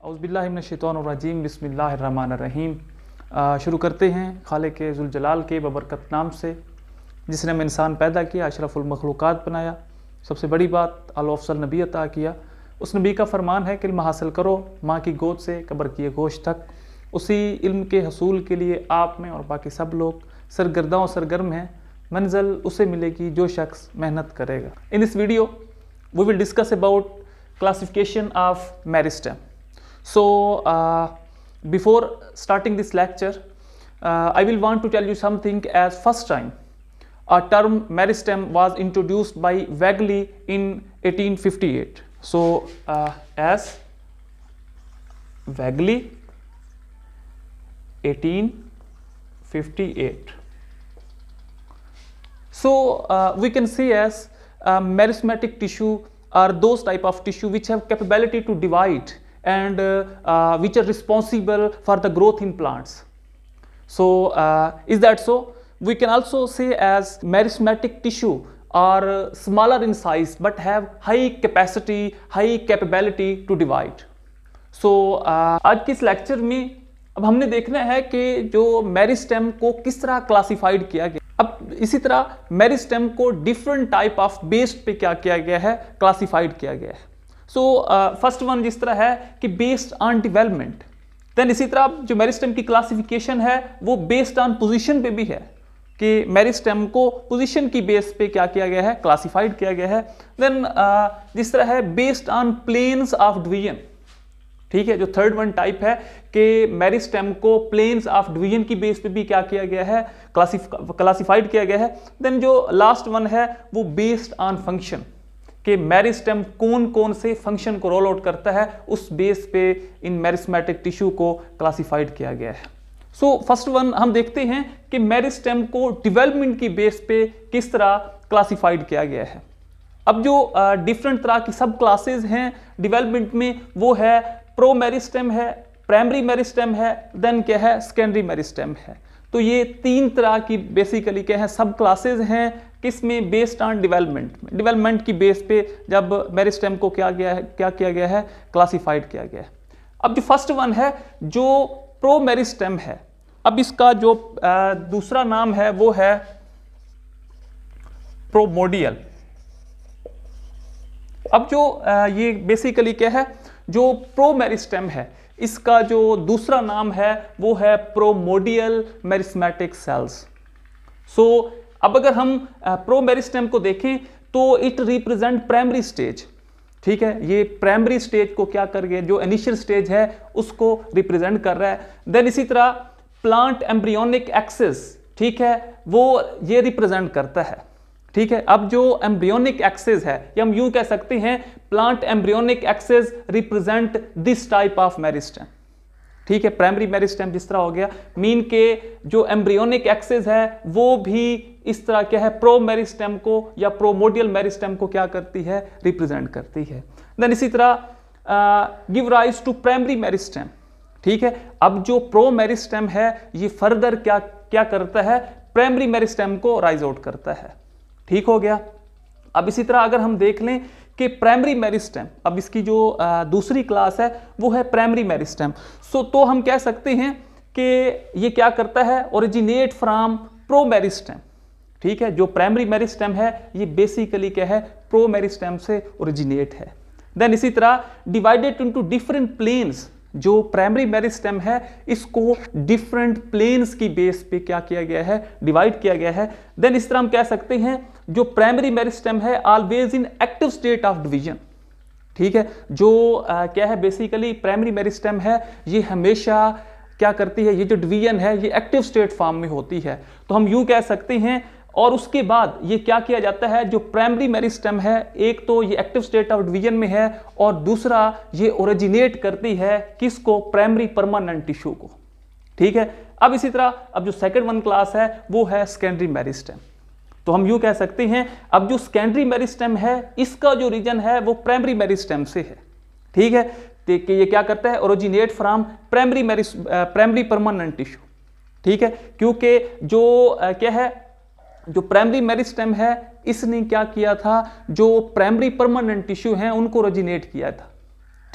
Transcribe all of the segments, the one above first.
औज़ुबिल्लाहिमिनश्शैतानिर्रजीम बिस्मिल्लाहिर्रहमानिर्रहीम। शुरू करते हैं खालिक ज़ुल जलाल के बबरकत नाम से, जिसने हमें इंसान पैदा किया, अशरफुल मखलूक़ात बनाया, सबसे बड़ी बात आला अफ़ज़ल नबी अता किया। उस नबी का फरमान है कि इल्म हासिल करो माँ की गोद से कब्र की गोश तक। उसी इल्म के हसूल के लिए आप में और बाकी सब लोग सरगर्दा और सरगर्म हैं। मंजिल उसे मिलेगी जो शख्स मेहनत करेगा। In this video we will discuss about classification of meristem. So before starting this lecture, I will want to tell you something. As first time a term meristem was introduced by Wegley in 1858. So as Wegley 1858. So we can see as meristematic tissue are those type of tissue which have capability to divide and which are responsible for the growth in plants. So is that so? We can also say as meristematic tissue are smaller in size but have high capacity, high capability to divide. So आज के इस lecture में अब हमने देखना है कि जो मेरिस्टेम को किस तरह क्लासिफाइड किया गया। अब इसी तरह मेरिस्टेम को डिफरेंट टाइप ऑफ बेस्ड पे क्या किया गया है, क्लासिफाइड किया गया है। सो फर्स्ट वन जिस तरह है कि बेस्ड ऑन डेवलपमेंट, देन इसी तरह जो मेरिस्टेम की क्लासिफिकेशन है वो बेस्ड ऑन पोजीशन पे भी है कि मेरिस्टेम को पोजीशन की बेस पे क्या किया गया है, क्लासिफाइड किया गया है। देन जिस तरह है based on planes of division, ठीक है। जो थर्ड वन टाइप है कि मेरिस्टेम को प्लेन्स ऑफ डिवीजन की बेस पे भी क्या किया गया है, क्लासिफाइड किया गया है। देन जो लास्ट वन है वो बेस्ड ऑन फंक्शन कि मेरिस्टेम कौन कौन से फंक्शन को रोल आउट करता है, उस बेस पे इन मेरिस्मेटिक टिश्यू को क्लासिफाइड किया गया है। सो फर्स्ट वन हम देखते हैं कि मेरिस्टेम को डेवलपमेंट की बेस पे किस तरह क्लासिफाइड किया गया है। अब जो डिफरेंट तरह की सब क्लासेज हैं डेवलपमेंट में, वो है प्रो मेरिस्टेम है, प्राइमरी मेरिस्टेम है, देन क्या है, सेकेंडरी मेरिस्टेम है। तो ये तीन तरह की बेसिकली क्या है, सब क्लासेज हैं किसमें, बेस्ड ऑन डेवलपमेंट की बेस पे जब मेरिस्टेम को क्या किया गया है, क्लासिफाइड किया गया है। अब जो फर्स्ट वन है जो प्रो मेरिस्टेम है, अब इसका जो दूसरा नाम है वो है प्रोमोडियल। अब जो ये बेसिकली क्या है, जो प्रो मेरिस्टेम है इसका जो दूसरा नाम है वो है प्रोमोडियल मेरिस्मेटिक सेल्स। सो अब अगर हम प्रो मेरिस्टेम को देखें तो इट रिप्रेजेंट प्राइमरी स्टेज, ठीक है। ये प्राइमरी स्टेज को क्या कर गया, जो इनिशियल स्टेज है उसको रिप्रेजेंट कर रहा है। देन इसी तरह प्लांट एम्ब्रियोनिक एक्सिस, ठीक है, वो ये रिप्रेजेंट करता है, ठीक है। अब जो एम्ब्रियोनिक एक्सिस है, या हम यूं कह सकते हैं plant embryonic axis represent this type of meristem, ठीक है। प्राइमरी मेरिस्टेम जिस तरह हो गया, मीन के जो एम्ब्रियोनिक एक्सिस है वो भी इस तरह क्या है, प्रो मेरिस्टेम को या प्रोमोडियल मेरिस्टेम को क्या करती है, रिप्रेजेंट करती है। देन इसी तरह give rise to primary meristem, ठीक है। अब जो प्रो मेरिस्टेम है ये फर्दर क्या करता है, प्राइमरी मेरिस्टेम को राइज आउट करता है, ठीक हो गया। अब इसी तरह अगर हम देख लें कि प्राइमरी मेरिस्टेम, अब इसकी जो दूसरी क्लास है वो है प्राइमरी मेरिस्टेम। सो तो हम कह सकते हैं कि ये क्या करता है, ओरिजिनेट फ्रॉम प्रो मेरिस्टेम, ठीक है। जो प्राइमरी मेरिस्टेम है ये बेसिकली क्या है, प्रो मेरिस्टेम से ओरिजिनेट है। देन इसी तरह डिवाइडेड इनटू डिफरेंट प्लेन्स, जो प्राइमरी मेरिस्टेम है इसको डिफरेंट प्लेन्स की बेस पे क्या किया गया है, डिवाइड किया गया है। देन इस तरह हम कह सकते हैं जो प्राइमरी मेरिस्टेम है always in active state of division, ठीक है। जो क्या है बेसिकली प्राइमरी मेरिस्टेम है ये हमेशा क्या करती है, ये जो डिवीजन है ये एक्टिव स्टेट फॉर्म में होती है, तो हम यूं कह सकते हैं। और उसके बाद ये क्या किया जाता है, जो प्राइमरी मेरिस्टेम है एक तो ये एक्टिव स्टेट ऑफ डिवीजन में है और दूसरा ये ओरिजिनेट करती है किसको, प्राइमरी परमानेंट टिश्यू को, ठीक है। अब इसी तरह अब जो सेकंड वन क्लास है वो है सेकेंडरी मेरिस्टेम। तो हम यूं कह सकते हैं अब जो सेकेंडरी मेरिस्टेम है इसका जो रीजन है वो प्राइमरी मेरिस्टेम से है, ठीक है। तो ये क्या करता है, originate from primary permanent tissue, ठीक है। क्योंकि जो क्या है, जो प्राइमरी मेरिस्टेम है इसने क्या किया था, जो प्राइमरी परमानेंट टिश्यू हैं उनको ओरिजिनेट किया था,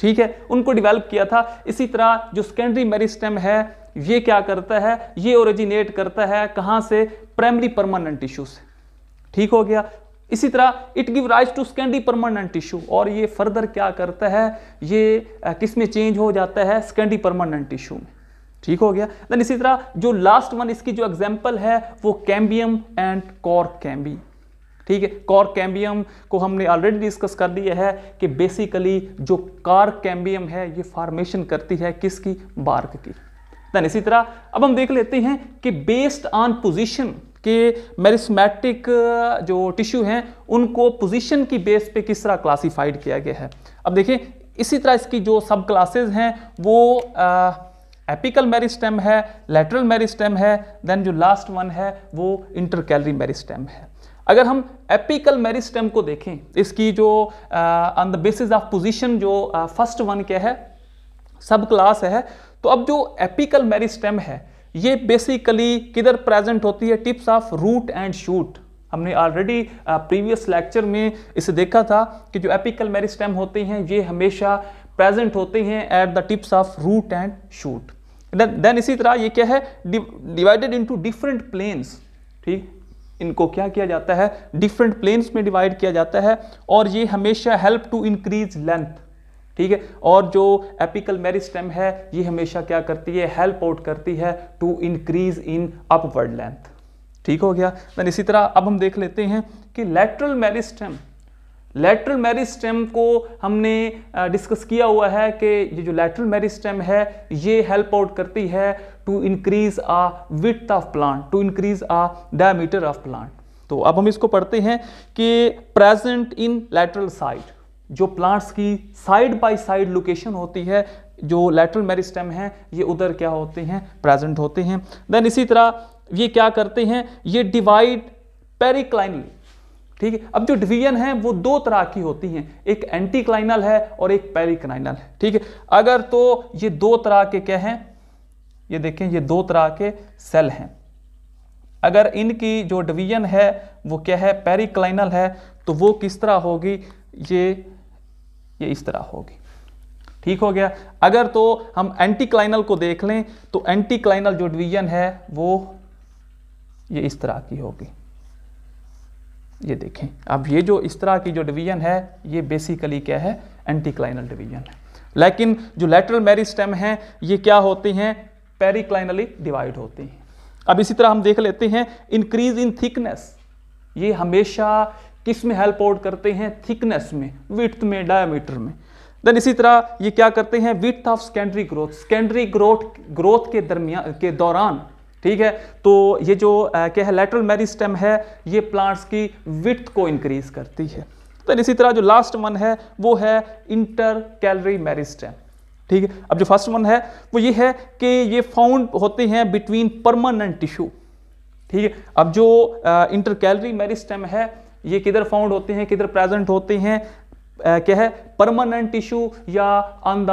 ठीक है, उनको डेवलप किया था। इसी तरह जो सेकेंडरी मेरिस्टेम है ये क्या करता है, ये ओरिजिनेट करता है कहां से, प्राइमरी परमानेंट टिश्यू से। ठीक हो गया। इसी तरह it give rise to secondary permanent tissue, और ये फर्दर क्या करता है, ये किस में चेंज हो जाता है, सेकेंडरी परमानेंट टिश्यू में। ठीक हो गया। देन इसी तरह जो लास्ट वन इसकी जो एग्जांपल है वो कैम्बियम एंड कॉर्क कैम्बी। ठीक है, कॉर्क कैम्बियम को हमने ऑलरेडी डिस्कस कर लिया है कि बेसिकली जो कॉर्क कैम्बियम है ये फॉर्मेशन करती है किसकी, बार्क की। देन इसी तरह अब हम देख लेते हैं कि बेस्ड ऑन पोजीशन के मेरिस्मेटिक जो टिश्यू हैं उनको पोजीशन की बेस पे किस तरह क्लासिफाइड किया गया है। अब देखिए इसी तरह इसकी जो सब क्लासेस हैं वो एपिकल मेरिस्टेम है, लैटरल मेरिस्टेम है, देन जो लास्ट वन है वो इंटरकैलरी मेरिस्टेम है। अगर हम एपिकल मेरिस्टेम को देखें, इसकी जो on the basis of position जो फर्स्ट वन क्या है, सब क्लास है। तो अब जो एपिकल मेरिस्टेम है ये बेसिकली किधर प्रेजेंट होती है, tips of root and shoot. हमने ऑलरेडी प्रीवियस लेक्चर में इसे देखा था कि जो एपिकल मेरिस्टेम होते हैं ये हमेशा प्रेजेंट होते हैं at the tips of root and shoot. Then इसी तरह ये क्या है, डिवाइडेड इनटू डिफरेंट प्लेन्स। ठीक, इनको क्या किया जाता है, डिफरेंट प्लेन्स में डिवाइड किया जाता है, और ये हमेशा हेल्प टू इंक्रीज लेंथ। ठीक है, और जो एपिकल मेरिस्टेम है ये हमेशा क्या करती है, हेल्प आउट करती है to increase in upward length. ठीक हो गया। देन इसी तरह अब हम देख लेते हैं कि लैटरल मेरिस्टेम, लैटरल मेरिस्टेम को हमने डिस्कस किया हुआ है कि ये जो लैटरल मेरिस्टेम है ये हेल्प आउट करती है to increase a width of plant, to increase a diameter of plant. तो अब हम इसको पढ़ते हैं कि प्रेजेंट इन लैटरल साइड, जो प्लांट्स की साइड बाय साइड लोकेशन होती है, जो लैटरल मेरिस्टेम है ये उधर क्या होते हैं, प्रेजेंट होते हैं। देन इसी तरह ये क्या करते हैं, ये डिवाइड पेरिक्लाइनली। ठीक है, अब जो डिवीजन है वो दो तरह की होती हैं, एक एंटीक्लाइनल है और एक पेरिक्लाइनल है। ठीक है, अगर तो ये दो तरह के क्या हैं, ये देखें ये दो तरह के सेल हैं। अगर इनकी जो डिवीजन है वो क्या है, पेरिक्लाइनल है, तो वो किस तरह होगी, ये इस तरह होगी। ठीक हो गया। अगर तो हम एंटीक्लाइनल को देख लें तो एंटीक्लाइनल जो डिवीजन है वो ये इस तरह की होगी। ये देखें, अब ये जो इस तरह की जो डिवीजन है ये बेसिकली क्या है, एंटीक्लाइनल डिवीजन है। लेकिन जो लैटरल मेरिस्टेम है ये क्या होते हैं, पेरिक्लाइनली डिवाइड होते हैं। अब इसी तरह हम देख लेते हैं इंक्रीज इन थिकनेस, ये हमेशा किस में हेल्प आउट करते हैं, थिकनेस में, विड्थ में, डायमीटर में। देन इसी तरह ये क्या करते हैं, width of secondary growth, secondary growth के दौरान। ठीक है, तो ये जो क्या है लैटरल मेरिस्टेम है ये प्लांट्स की विड्थ को इंक्रीज करती है। देन इसी तरह जो लास्ट वन है वो है इंटरकैलरी मेरिस्टेम। ठीक है, अब जो फर्स्ट वन है वो ये है कि ये फाउंड होते हैं बिटवीन परमानेंट टिश्यू। ठीक है, अब जो इंटरकैलरी मेरिस्टेम है ये किधर फाउंड होते हैं, किधर प्रेजेंट होते हैं, क्या है, परमानेंट टिश्यू या on the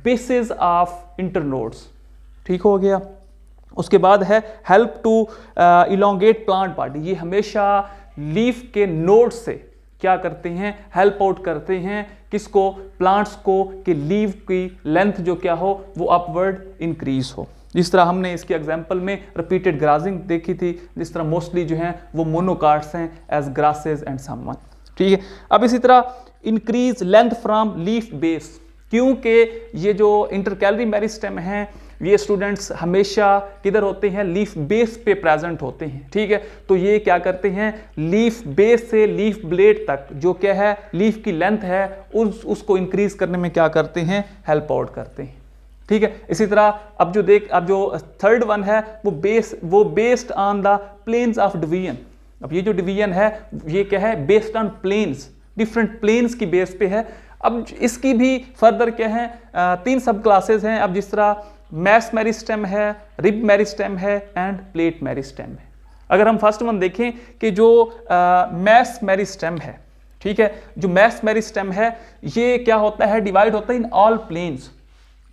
basis of internodes. ठीक हो गया। उसके बाद है help to elongate plant body, ये हमेशा लीफ के नोड से क्या करते हैं, हेल्प आउट करते हैं किसको, प्लांट्स को, कि लीफ की लेंथ जो क्या हो वो अपवर्ड इंक्रीज हो। जिस तरह हमने इसके एग्जांपल में रिपीटेड ग्राजिंग देखी थी, जिस तरह मोस्टली जो हैं वो मोनोकार्ड्स हैं एज ग्रासेस एंड समवन। ठीक है, अब इसी तरह increase length from leaf base, क्योंकि ये जो इंटरकैलरी मेरिस्टेम हैं ये स्टूडेंट्स हमेशा किधर होते हैं, लीफ बेस पे प्रेजेंट होते हैं। ठीक है, तो ये क्या करते हैं, लीफ बेस से लीफ ब्लेड तक जो क्या है लीफ की लेंथ है उसको इंक्रीज करने में क्या करते हैं, हेल्प आउट करते हैं। ठीक है, इसी तरह अब जो थर्ड वन है वो based on the planes of division. अब ये जो डिवीजन है ये क्या है, based on planes, different planes की बेस पे है। अब इसकी भी फर्दर क्या है, तीन सब क्लासेस हैं। अब जिस तरह मैस मेरिस्टेम है, रिब मेरिस्टेम है एंड प्लेट मेरिस्टेम है। अगर हम फर्स्ट वन देखें कि जो मैस मेरिस्टेम है, ठीक है, जो मैस मेरिस्टेम है ये क्या होता है, डिवाइड होता है in all planes.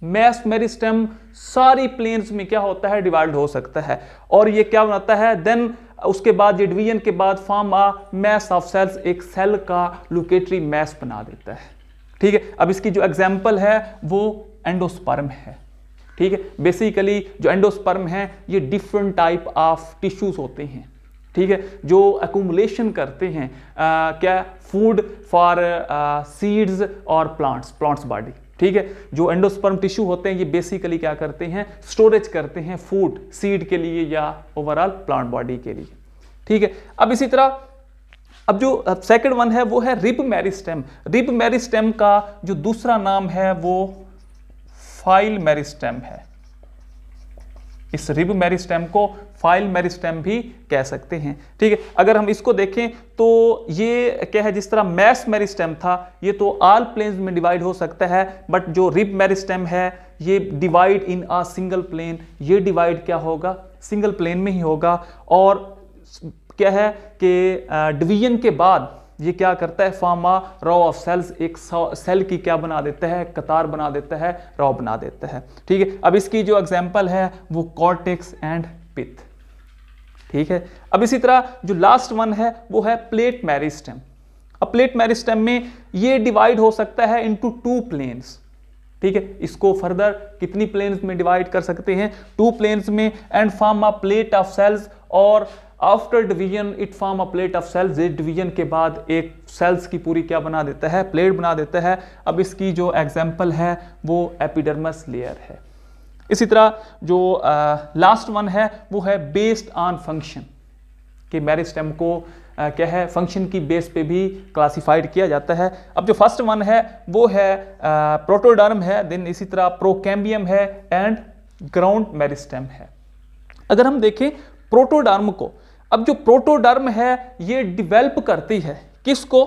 Mass meristem सारी प्लेन्स में क्या होता है, डिवाइड हो सकता है, और ये क्या बनाता है, देन उसके बाद ये डिवीजन के बाद form a mass of cells, एक सेल का लोकेटरी मैस बना देता है। ठीक है। अब इसकी जो एग्जाम्पल है वो एंडोस्पर्म है। ठीक है, बेसिकली जो एंडोस्पर्म है ये डिफरेंट टाइप ऑफ टिश्यूज होते हैं। ठीक है, जो अकुमुलेशन करते हैं क्या फूड फॉर सीड्स और प्लांट्स बॉडी। ठीक है, जो एंडोस्पर्म टिश्यू होते हैं ये बेसिकली क्या करते हैं, स्टोरेज करते हैं फूड सीड के लिए या ओवरऑल प्लांट बॉडी के लिए। ठीक है, अब इसी तरह अब जो सेकंड वन है वो है रिब मेरिस्टेम। रिब मेरिस्टेम का जो दूसरा नाम है वो फाइल मेरिस्टेम है। इस रिब मेरिस्टेम को फाइल मेरिस्टेम भी कह सकते हैं। ठीक है, अगर हम इसको देखें तो ये क्या है, जिस तरह मैस मेरिस्टेम था ये तो ऑल प्लेन्स में डिवाइड हो सकता है, बट जो रिब मेरिस्टेम है ये divide in a single plane, ये डिवाइड क्या होगा, सिंगल प्लेन में ही होगा। और क्या है कि डिवीजन के बाद ये क्या करता है, form a row of cells, एक सेल की क्या बना देता है, कतार बना देता है, रो बना देता है। ठीक है, अब इसकी जो एग्जांपल है वो कॉर्टेक्स एंड पिथ। ठीक है, अब इसी तरह जो लास्ट वन है वो है प्लेट मेरिस्टेम। अब प्लेट मेरिस्टेम में ये डिवाइड हो सकता है इनटू 2 प्लेन्स। ठीक है, इसको फर्दर कितनी प्लेन्स में डिवाइड कर सकते हैं, 2 प्लेन्स में, and form a plate of cells. और after division it form a plate of cells, division के बाद एक सेल्स की पूरी क्या बना देता है, प्लेट बना देता है। अब इसकी जो एग्जांपल है वो एपिडर्मस लेयर है। इसी तरह जो लास्ट वन है वो है बेस्ड ऑन फंक्शन, कि मेरिस्टेम को क्या है, फंक्शन की बेस पे भी क्लासिफाइड किया जाता है। अब जो फर्स्ट वन है वो है प्रोटोडर्म है, देन इसी तरह प्रोकैम्बियम है एंड ग्राउंड मेरिस्टेम है। अगर हम देखें प्रोटोडर्म को, अब जो प्रोटोडर्म है ये डिवेल्प करती है किसको,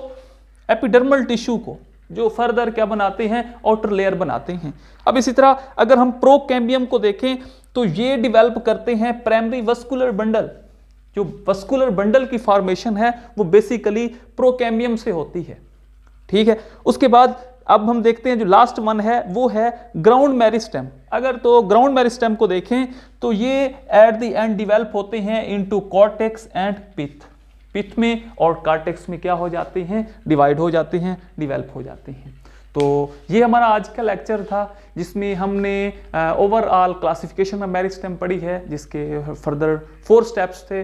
एपिडर्मल टिश्यू को, जो फर्दर क्या बनाते हैं, आउटर लेयर बनाते हैं। अब इसी तरह अगर हम प्रोकैम्बियम को देखें तो ये डिवेल्प करते हैं प्राइमरी वस्कुलर बंडल। जो वस्कुलर बंडल की फॉर्मेशन है वो बेसिकली प्रोकैम्बियम से होती है। ठीक है, उसके बाद अब हम देखते हैं जो लास्ट वन है वो है ग्राउंड मेरिस्टेम। अगर तो ग्राउंड मेरिस्टेम को देखें तो ये एट द एंड डिवेल्प होते हैं इनटू कॉर्टेक्स एंड पिथ। पिथ में और कॉर्टेक्स में क्या हो जाते हैं, डिवाइड हो जाते हैं, डिवेल्प हो जाते हैं। तो ये हमारा आज का लेक्चर था जिसमें हमने ओवरऑल क्लासिफिकेशन ऑफ मेरिस्टेम पढ़ी है, जिसके फर्दर 4 स्टेप्स थे।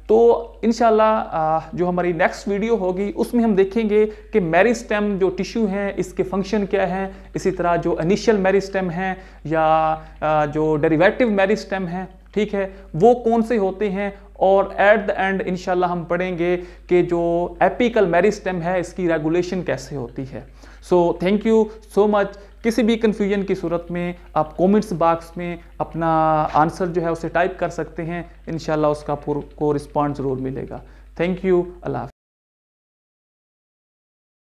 तो इंशाल्लाह जो हमारी नेक्स्ट वीडियो होगी उसमें हम देखेंगे कि मेरिस्टेम जो टिश्यू हैं इसके फंक्शन क्या हैं, इसी तरह जो इनिशियल मेरिस्टेम हैं या जो डेरिवेटिव मेरिस्टेम हैं, ठीक है, वो कौन से होते हैं। और एट द एंड इंशाल्लाह हम पढ़ेंगे कि जो एपिकल मेरिस्टेम है इसकी रेगुलेशन कैसे होती है। So thank you so much. किसी भी कन्फ्यूजन की सूरत में आप कमेंट्स बॉक्स में अपना आंसर जो है उसे टाइप कर सकते हैं, इंशाल्लाह उसका को रिस्पॉन्स ज़रूर मिलेगा। Thank you, Allah.